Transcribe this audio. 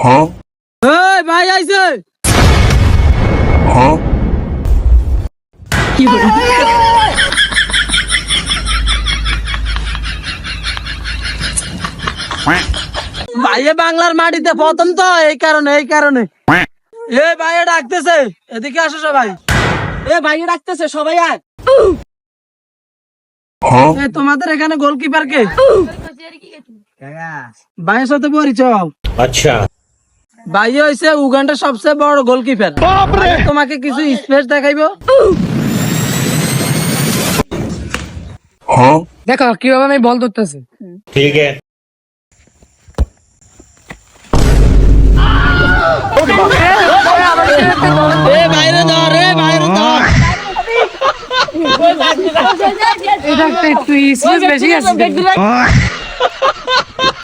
এই ভাই আইছে কি বল ভাইয়ে বাংলার মাটিতে প্রথম তো এই কারণে এ ভাইয়ে ডাকতেছে এদিকে আসো সবাই এ ভাইয়ে ডাকতেছে সবাই আয় তোমাদের এখানে গোলকিপার কে ভাইয়ের সাথে পরিচয় अच्छा ভাই হইছে উগান্ডার সবচেয়ে বড় গোলকিপার তোমাকে কিছু স্পেস দেখাইবো দেখো কিভাবে আমি বল ধরতেছি ठीक है বাইরে ধর এটা একটু বেশি আছে